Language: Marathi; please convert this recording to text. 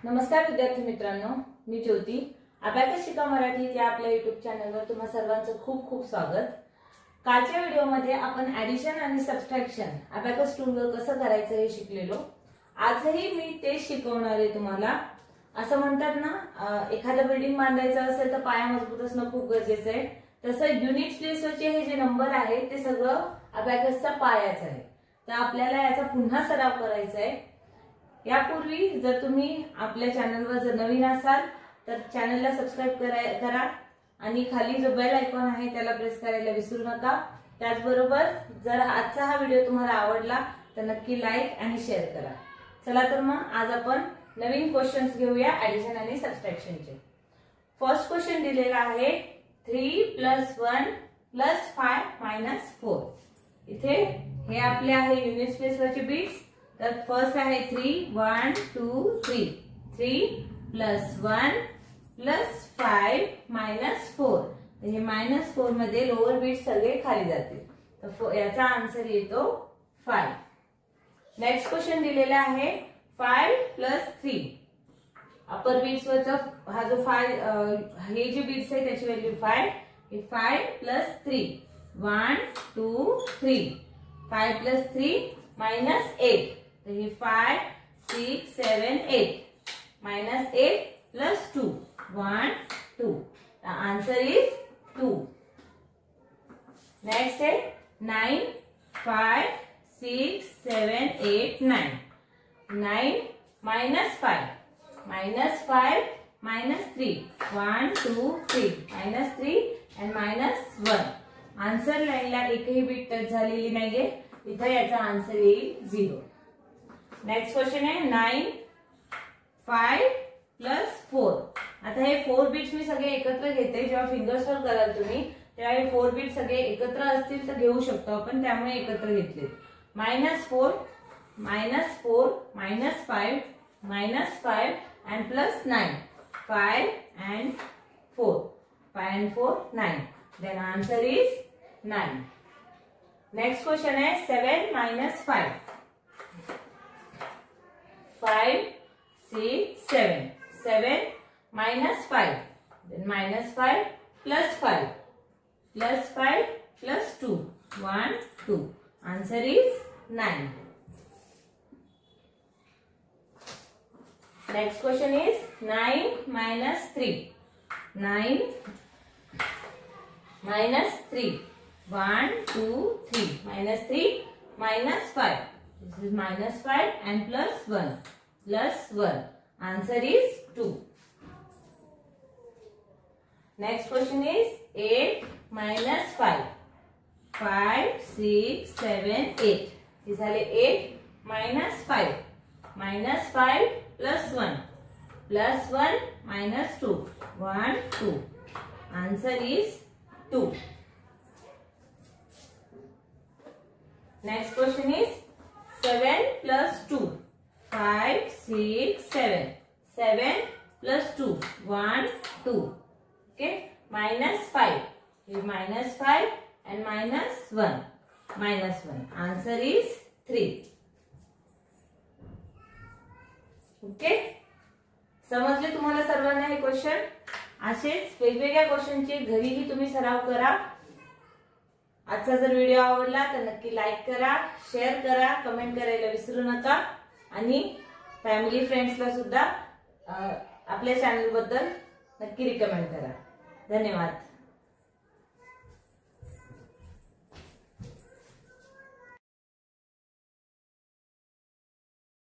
नमस्कार विद्यार्थी मित्रांनो, मी ज्योती. अबॅकस शिका मराठी या आपल्या YouTube चॅनलवर तुम्हा सर्वांचं खूप खूप स्वागत. कालच्या व्हिडिओमध्ये आपण ॲडिशन आणि सबट्रॅक्शन अबॅकस टूलवर कसं करायचं हे शिकलेलो. आजही मी तेच शिकवणार आहे तुम्हाला. असं म्हणतात ना, एखादं बिल्डिंग बांधायचं असेल तर पाया मजबूत असणं खूप गरजेचं आहे. तसं युनिट प्लेसवरचे हे जे नंबर आहे ते सगळं अबॅकसचा पायाच आहे. तर आपल्याला याचा पुन्हा सराव करायचा आहे. यापूर्वी जर तुम्ही आपल्या चॅनलवर जर नवीन असाल तर चॅनलला सबस्क्राइब करा आणि खाली जो बेल आयकॉन आहे त्याला प्रेस करायला विसरू नका. त्याचबरोबर जर आजचा हा व्हिडिओ तुम्हाला आवडला तर नक्की लाईक आणि शेअर करा. चला तर मग आज आपण नवीन क्वेश्चन्स घेऊया ॲडिशन आणि सबट्रॅक्शनचे. फर्स्ट क्वेश्चन दिलेला आहे 3 + 1 + 5 - 4. इथे हे आपले आहे युनिट प्लेसवरचे बिट्स. तर फर्स्ट आहे 3 1 2 3 3 + 1 + 5 - 4. तर हे -4 मध्ये लोअर बिट्स सगळे खाली जातील. तर याचा आन्सर येतो 5. नेक्स्ट क्वेश्चन दिलेला आहे 5 + 3. अपर बिट्स वरचा हा जो 5 हे जे बिट्स आहे त्याची व्हॅल्यू 5. हे 5 + 3 1 2 3 5 + 3 -8. तर हे 5 6 7 8 -8 + 2 1 2. The answer is 2. Next है 9 5 6 7 8 9. 9 -5 -5 -3 1 2 3 -3 and -1. आन्सर लाईनला एकही बिट टच झालेली नाहीये. इथे याचा आन्सर येईल 0. नेक्स्ट क्वेश्चन आहे 9 5 + 4. आता हे 4 बिट्स मी सगळे एकत्र घेते. जेव्हा फिंगर्स वर कराल तुम्ही तेव्हा हे 4 बिट्स सगळे एकत्र असतील तर घेऊ शकतो आपण, त्यामुळे एकत्र घेतले. -4 -4 -5 -5 and +9 5 and 4 5 and 4 9. Then answer is 9. Next question है 7 - 5. 5 6 7 7 -5. Then -5 + 5 + 5 + 2 1 2. Answer is 9. Next question is 9 - 3. 9 -3 1 2 3 -3 -5. This is -5 and +1 +1. Answer is 2. Next question is 8 - 5. 5 6 7 8. हे झाले 8 -5 -5 +1 +1 -2 1 2. Answer is 2. Next question is 7 + 2. 5 6 7 7 + 2 1 2. Okay, -5. Here -5 and -1 -1. Answer is 3. Okay, समजले तुम्हाला सर्वांना हे क्वेश्चन? असेच वेगवेगळ्या क्वेश्चनचे घरीही तुम्ही सराव करा. आजचा जर व्हिडिओ आवडला तर नक्की लाईक करा, शेअर करा, कमेंट करायला विसरू नका आणि फॅमिली फ्रेंड्सला सुद्धा आपल्या चॅनल बद्दल नक्की रिकमेंड करा. धन्यवाद.